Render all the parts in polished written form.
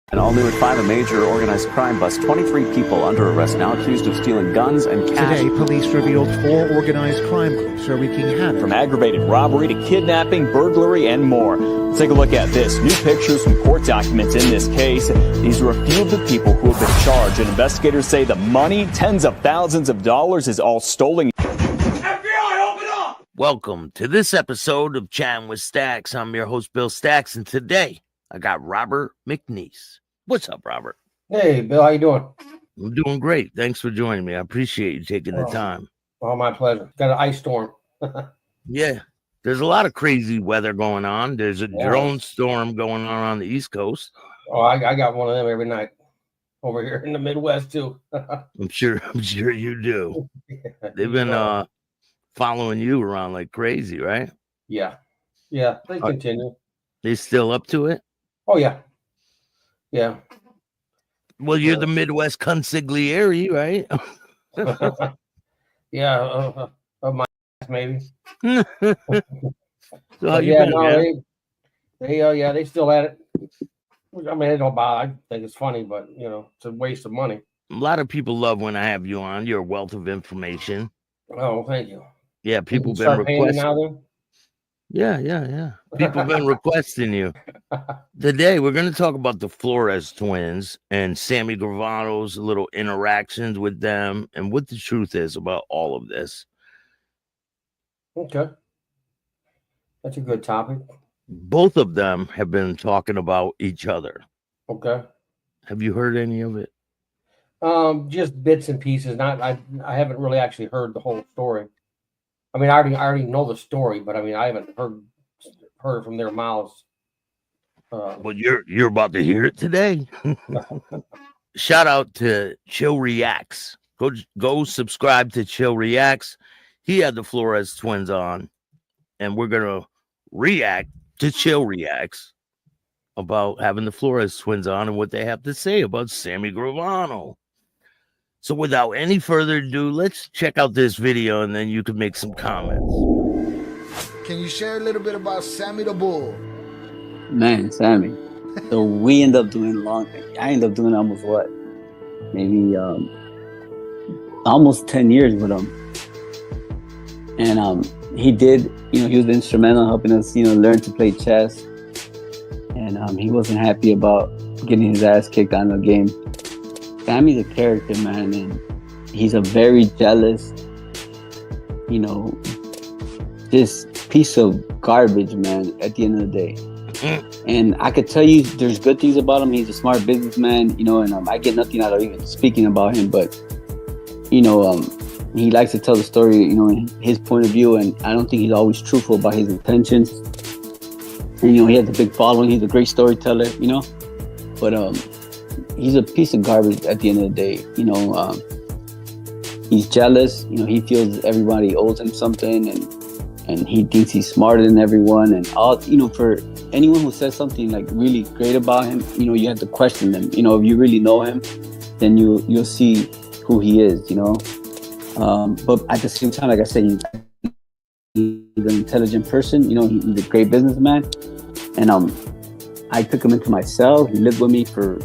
And all new at 5, a major organized crime bust. 23 people under arrest now accused of stealing guns and cash. Today, police revealed 4 organized crime groups are wreaking havoc. From aggravated robbery to kidnapping, burglary, and more. Let's take a look at this. New pictures from court documents in this case. These are a few of the people who have been charged. And investigators say the money, tens of thousands of dollars, is all stolen. FBI, open up! Welcome to this episode of Chattin with Staxx. I'm your host, Bill Staxx, and today I got Robert McNeece. What's up, Robert? Hey, Bill, how you doing? I'm doing great. Thanks for joining me. I appreciate you taking the time. Oh, my pleasure. Got an ice storm. Yeah, there's a lot of crazy weather going on. There's a drone storm going on the East Coast. Oh, I got one of them every night over here in the Midwest too. I'm sure you do. They've been following you around like crazy, right? Yeah. They continue. They still up to it? Oh yeah. Yeah. Well, you're the Midwest consigliere, right? Yeah, of my maybe. So how you yeah, been, no, man? they still at it. I mean, it don't bother. I think it's funny, but it's a waste of money. A lot of people love when I have you on. You're a wealth of information. Oh, thank you. Yeah, people You been start paying requesting. now, then? Yeah. People been requesting you. Today, we're going to talk about the Flores twins and Sammy Gravato's little interactions with them and what the truth is about all of this. Okay. That's a good topic. Both of them have been talking about each other. Okay. Have you heard any of it? Just bits and pieces. I haven't really actually heard the whole story. I mean, I already know the story, but I mean, I haven't heard it from their mouths. Well, you're about to hear it today. Shout out to Chill Reacts. Go subscribe to Chill Reacts. He had the Flores twins on, and we're gonna react to Chill Reacts about having the Flores twins on and what they have to say about Sammy Gravano. So without any further ado, let's check out this video and then you can make some comments. Can you share a little bit about Sammy the Bull? Man, Sammy. So we end up doing I end up doing almost maybe almost 10 years with him. And he did, he was instrumental in helping us, learn to play chess. And he wasn't happy about getting his ass kicked out of the game. Sammy's a character, man, and he's a very jealous, just piece of garbage, man, at the end of the day. And I could tell you there's good things about him. He's a smart businessman, and I get nothing out of even speaking about him, but, he likes to tell the story, in his point of view, and I don't think he's always truthful about his intentions. And, he has a big following. He's a great storyteller, but he's a piece of garbage at the end of the day. He's jealous. He feels everybody owes him something, and he thinks he's smarter than everyone. And all, for anyone who says something like really great about him, you have to question them. If you really know him, then you'll see who he is. But at the same time, like I said, he's an intelligent person. He's a great businessman, and I took him into my cell. He lived with me for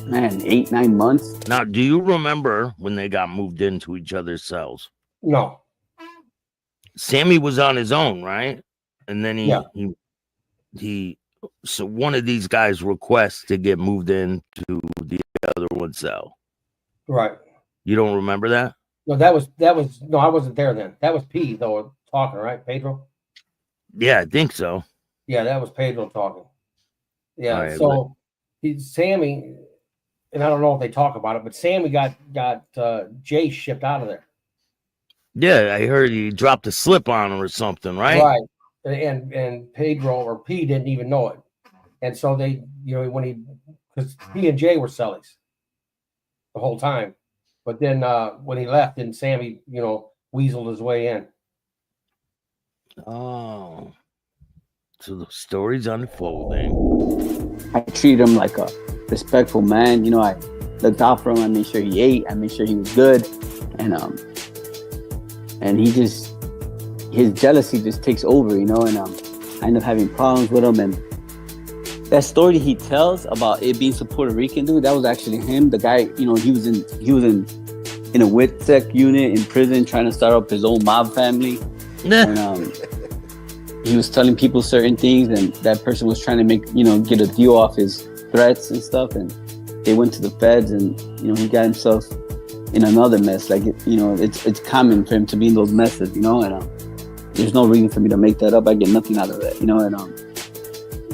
8-9 months. Now, do you remember when they got moved into each other's cells? No. Sammy was on his own, right? And then so one of these guys requests to get moved into the other one's cell. Right. You don't remember that? No, that was no, I wasn't there then. That was P though talking, right? Pedro? Yeah, I think so. Yeah, that was Pedro talking. Yeah. Right, So Sammy, and I don't know if they talk about it, but Sammy got Jay shipped out of there. Yeah, I heard he dropped a slip on him or something, right? Right. And Pedro or P didn't even know it. And so they, because P and Jay were cellies the whole time. But then when he left, then Sammy, weaseled his way in. Oh. So the story's unfolding. I treated him like a respectful man. I looked out for him. I made sure he ate. I made sure he was good. And he just, his jealousy just takes over, and I end up having problems with him. And that story he tells about it being some Puerto Rican dude, that was actually him. The guy, he was in a WITSEC unit in prison trying to start up his own mob family. And he was telling people certain things, and that person was trying to get a deal off his threats and stuff, and they went to the feds, and he got himself in another mess. Like it's common for him to be in those messes, and there's no reason for me to make that up. I get nothing out of that,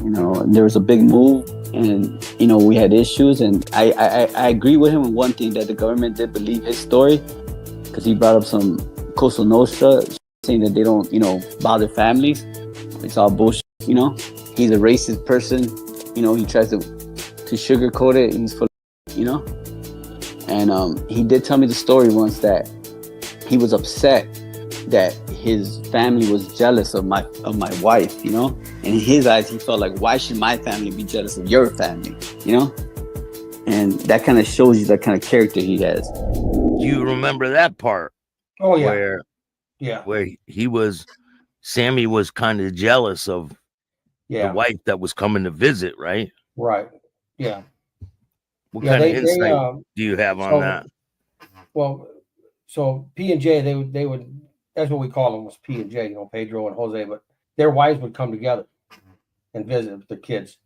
and there was a big move, and we had issues, and I agree with him on one thing, that the government did believe his story, because he brought up some Coastal Nostra saying that they don't bother families. It's all bullshit. He's a racist person. He tries to sugarcoat it, and he's full of, and he did tell me the story once that he was upset that his family was jealous of my wife, and in his eyes he felt like, why should my family be jealous of your family, and that kind of shows you that kind of character he has. You remember that part? Oh yeah, where Sammy was kind of jealous of the wife that was coming to visit, right? Right. Yeah. What kind of insight do you have on that? Well, so P&J, they would, that's what we call them, was P&J, Pedro and Jose, but their wives would come together and visit with their kids,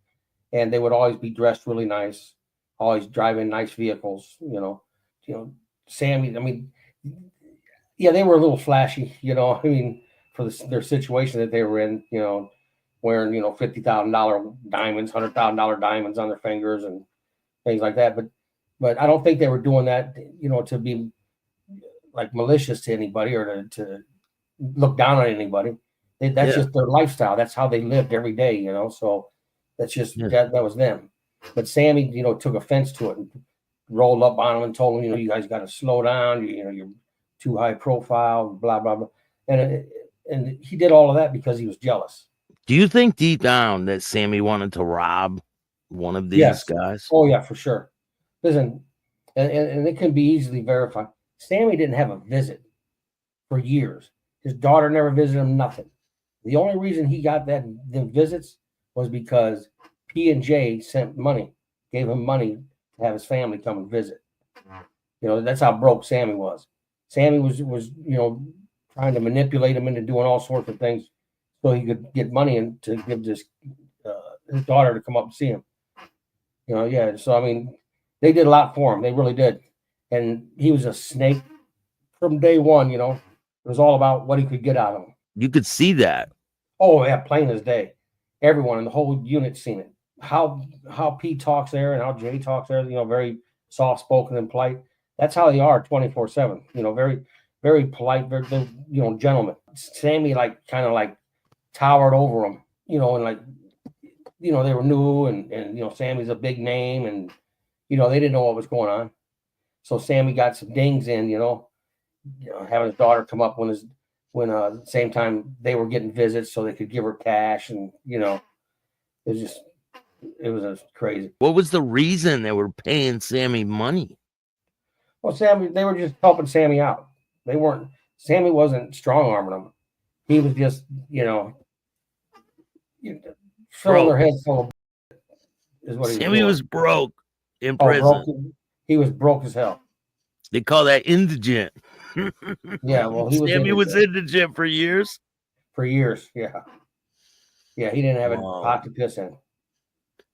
and they would always be dressed really nice, always driving nice vehicles. Sammy, I mean, yeah, they were a little flashy, for their situation that they were in, wearing, $50,000 diamonds, $100,000 diamonds on their fingers and things like that. But I don't think they were doing that, to be like malicious to anybody or to look down on anybody. That's just their lifestyle. That's how they lived every day, so that's just, that was them. But Sammy, took offense to it and rolled up on him and told him, you guys got to slow down. You're too high profile, blah, blah, blah. And he did all of that because he was jealous. Do you think deep down that Sammy wanted to rob one of these guys? Oh yeah, for sure. Listen, and it can be easily verified. Sammy didn't have a visit for years. His daughter never visited him, nothing. The only reason he got the visits was because P&J sent money, gave him money to have his family come and visit. That's how broke Sammy was. Sammy was trying to manipulate him into doing all sorts of things so he could get money and to give his daughter to come up and see him. So I mean, they did a lot for him. They really did. And he was a snake from day one. It was all about what he could get out of him. You could see that. Oh yeah, plain as day. Everyone in the whole unit seen it. How P talks there and how Jay talks there, very soft spoken and polite. That's how they are 24/7. Very, very polite, very, gentlemen. Sammy kind of towered over them, and they were new and Sammy's a big name and they didn't know what was going on. So Sammy got some dings in, having his daughter come up when the same time they were getting visits so they could give her cash, and it was crazy. What was the reason they were paying Sammy money? Well, they were just helping Sammy out. Sammy wasn't strong arming them. He was just, filling their heads full of is what Sammy was broke in prison. He was broke as hell. They call that indigent. Yeah, well, Sammy was indigent for years. For years, yeah. Yeah, he didn't have a pot to piss in.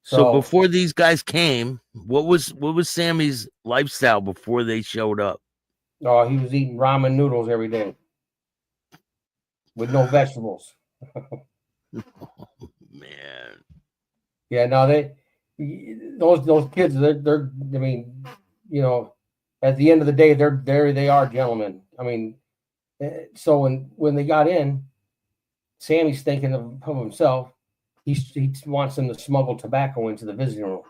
So before these guys came, what was Sammy's lifestyle before they showed up? Oh, he was eating ramen noodles every day with no vegetables. Oh, man. Yeah, no, those kids, they're I mean, at the end of the day, they are gentlemen. I mean, so when they got in, Sammy's thinking of himself. He wants them to smuggle tobacco into the visiting room.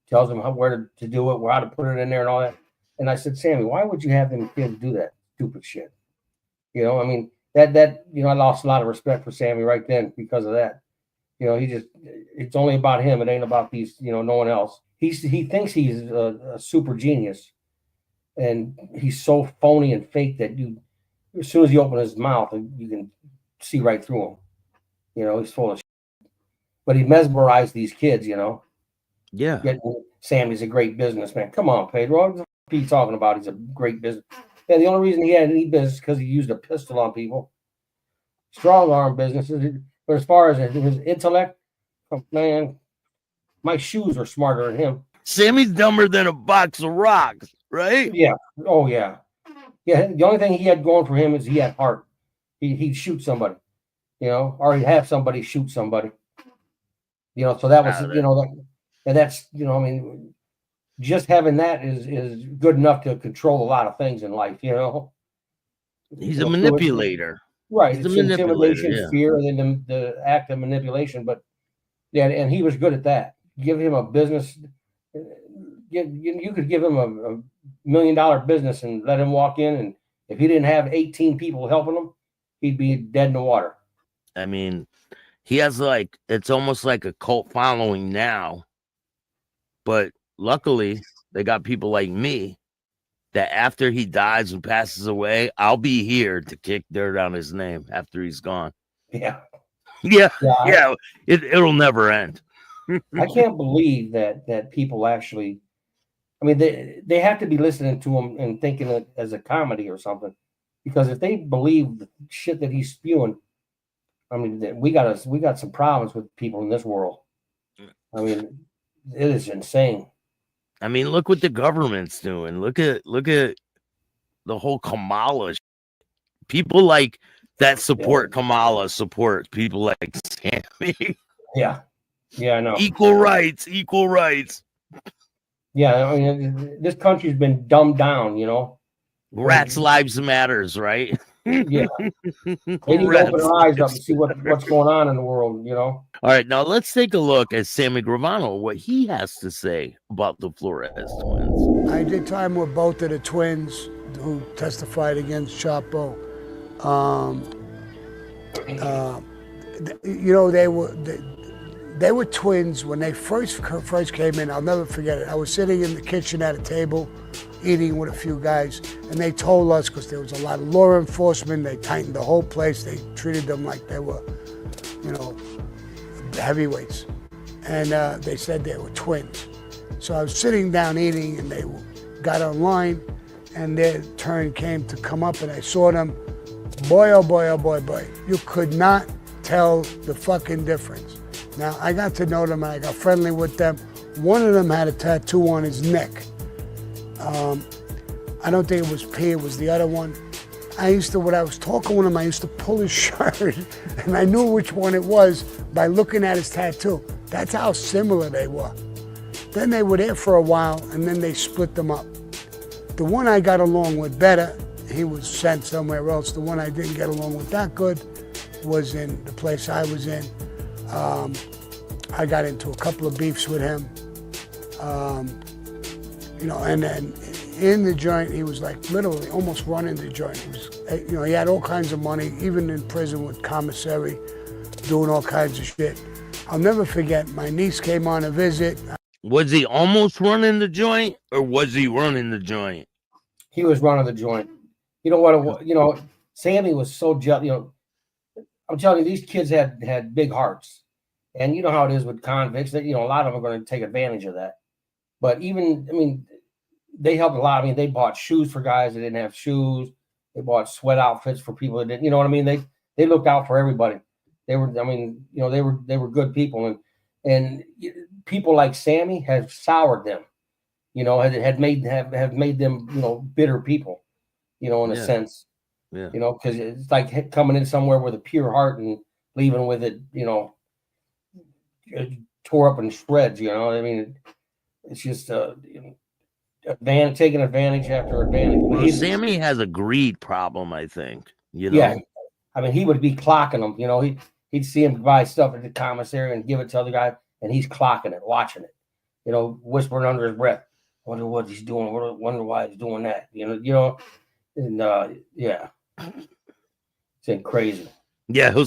Tells them where to do it, how to put it in there, and all that. And I said, Sammy, why would you have them kids do that stupid shit? I mean, that I lost a lot of respect for Sammy right then because of that. It's only about him. It ain't about these, no one else. He thinks he's a super genius, and he's so phony and fake that as soon as he opens his mouth, you can see right through him. He's full of shit. but he mesmerized these kids, you know. Yeah. Sammy's a great businessman. Come on, Pedro. What are you talking about? He's a great business. Yeah, the only reason he had any business because he used a pistol on people. Strong arm businesses. But as far as his intellect, oh, man, my shoes are smarter than him. Sammy's dumber than a box of rocks, right? Yeah. Oh, yeah. Yeah. The only thing he had going for him is he had heart. He'd shoot somebody, you know, or he'd have somebody shoot somebody. You know, so that was, you know, and that's, you know, I mean, just having that is good enough to control a lot of things in life, you know. He's a manipulator. Right. He's it's intimidation, fear, and then the act of manipulation. But yeah, and he was good at that. Give him a business. You could give him a $1 million business and let him walk in, and if he didn't have 18 people helping him, he'd be dead in the water. I mean, he has like, it's almost like a cult following now, but luckily they got people like me that after he dies and passes away, I'll be here to kick dirt on his name after he's gone. Yeah. It'll never end. I can't believe that people actually, I mean, they have to be listening to him and thinking it as a comedy or something, because if they believe the shit that he's spewing, I mean, we got some problems with people in this world. I mean, it is insane. I mean, look what the government's doing. Look at the whole Kamala. People like that support Kamala support people like Sammy. Yeah, I know. Equal rights. Yeah, I mean, this country's been dumbed down, you know. Rats' lives matters, right? Yeah. They need to open their eyes up and see what's going on in the world, you know. All right, now let's take a look at Sammy Gravano, what he has to say about the Flores twins. I did time with both of the twins who testified against Chapo. You know, they were twins when they first came in. I'll never forget it. I was sitting in the kitchen at a table eating with a few guys, and they told us, because there was a lot of law enforcement, they tightened the whole place. They treated them like they were, you know, heavyweights. And they said they were twins. So I was sitting down eating, and they got online, and their turn came to come up, and I saw them. Boy, oh boy, oh boy, boy. You could not tell the fucking difference. Now, I got to know them, and I got friendly with them. One of them had a tattoo on his neck. I don't think it was P, it was the other one. When I was talking with him, I used to pull his shirt, and I knew which one it was by looking at his tattoo. That's how similar they were. Then they were there for a while, and then they split them up. The one I got along with better, he was sent somewhere else. The one I didn't get along with that good was in the place I was in. I got into a couple of beefs with him. You know, and then in the joint, he was like literally almost running the joint. He was, you know, he had all kinds of money, even in prison with commissary, doing all kinds of shit. I'll never forget, my niece came on a visit. Was he almost running the joint, or was he running the joint? He was running the joint. You know what? You know, Sammy was so jealous. You know, I'm telling you, these kids had big hearts, and you know how it is with convicts. That, you know, a lot of them are going to take advantage of that. But even, I mean, they helped a lot. I mean, they bought shoes for guys that didn't have shoes. They bought sweat outfits for people that didn't. You know what I mean? They looked out for everybody. They were, I mean, you know, they were good people, and people like Sammy have soured them. You know, have made them, you know, bitter people. You know, in a sense. Yeah. You know, because it's like coming in somewhere with a pure heart and leaving with it, you know, tore up in shreds. You know, I mean, it's just you know, taking advantage after advantage. Well, Sammy has a greed problem, I think. You know. Yeah, I mean, he would be clocking them. You know, he'd see him buy stuff at the commissary and give it to other guy, and he's clocking it, watching it. You know, whispering under his breath, "Wonder what he's doing. Wonder why he's doing that." You know, and yeah, it's crazy. Yeah, he'll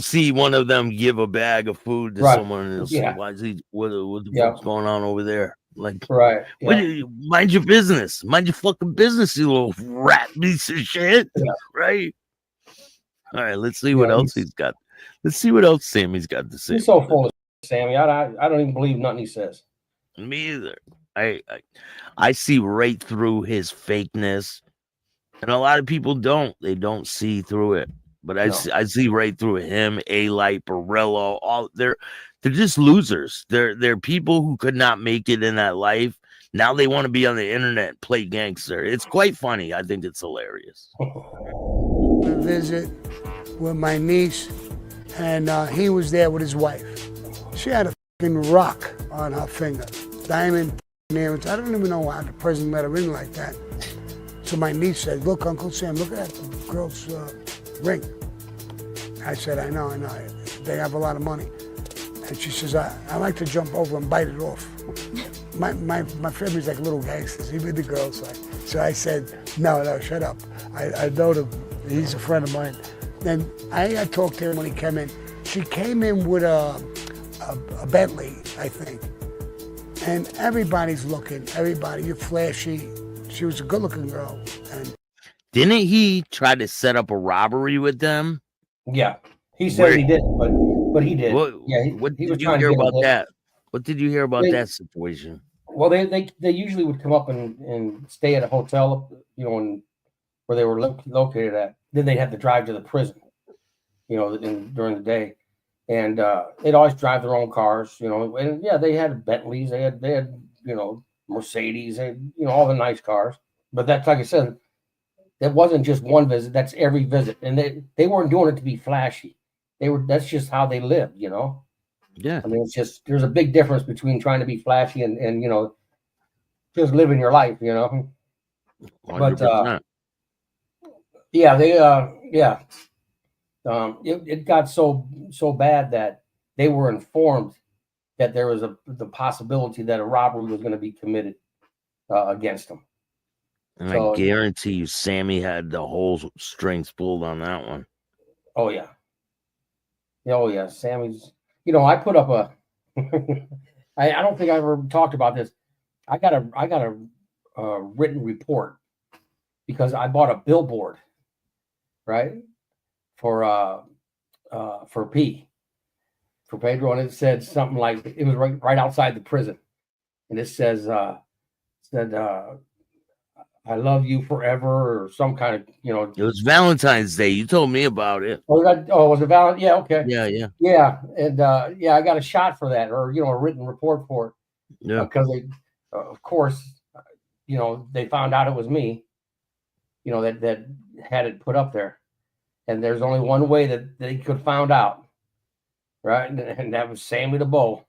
see one of them give a bag of food to someone, and he'll say, "Why is he? What the fuck's going on over there?" Like, right? Mind your business. Mind your fucking business, you little rat piece of shit. Yeah. Right. All right. Let's see what else he's got. Let's see what else Sammy's got to say. He's so full of Sammy. I don't even believe nothing he says. Me either. I see right through his fakeness, and a lot of people don't. They don't see through it. But I see right through him, A-Light, Barillo, all they're just losers. They're people who could not make it in that life. Now they want to be on the internet and play gangster. It's quite funny. I think it's hilarious. A visit with my niece, and he was there with his wife. She had a fucking rock on her finger, diamond earrings. I don't even know why the president let her in like that. So my niece said, "Look, Uncle Sam, look at that girl's ring." I said, I know. They have a lot of money. And she says, I like to jump over and bite it off. My family's like little gangsters, even the girls. So I said, no, shut up. I know him. He's a friend of mine. And I talked to him when he came in. She came in with a Bentley, I think. And everybody's looking. Everybody, you're flashy. She was a good-looking girl. And didn't he try to set up a robbery with them? Yeah, he said he didn't, but he did. What did you hear about that? What did you hear about that situation? Well, they usually would come up and stay at a hotel, you know, where they were located at. Then they'd have to drive to the prison, you know, during the day, and they'd always drive their own cars, you know. And yeah, they had Bentleys, they had you know, Mercedes, they had, you know, all the nice cars. But that's, like I said, that wasn't just one visit. That's every visit, and they weren't doing it to be flashy. That's just how they lived, you know. Yeah. I mean, it's just there's a big difference between trying to be flashy and you know, just living your life, you know. 100%. But yeah, it got so bad that they were informed that there was the possibility that a robbery was going to be committed against them. And I guarantee you, Sammy had the whole strings pulled on that one. Oh yeah. Oh yeah. Sammy's. You know, I put up a. I don't think I ever talked about this. I got a written report because I bought a billboard, right, for Pedro, and it said something like it was right outside the prison, and it says I love you forever, or some kind of, you know. It was Valentine's Day. You told me about it. Was it Valentine's? Yeah, okay. Yeah. And I got a shot for that, or, you know, a written report for it. Yeah. Because they, of course, you know, they found out it was me, you know, that had it put up there. And there's only one way that they could have found out, right? And that was Sammy the Bull.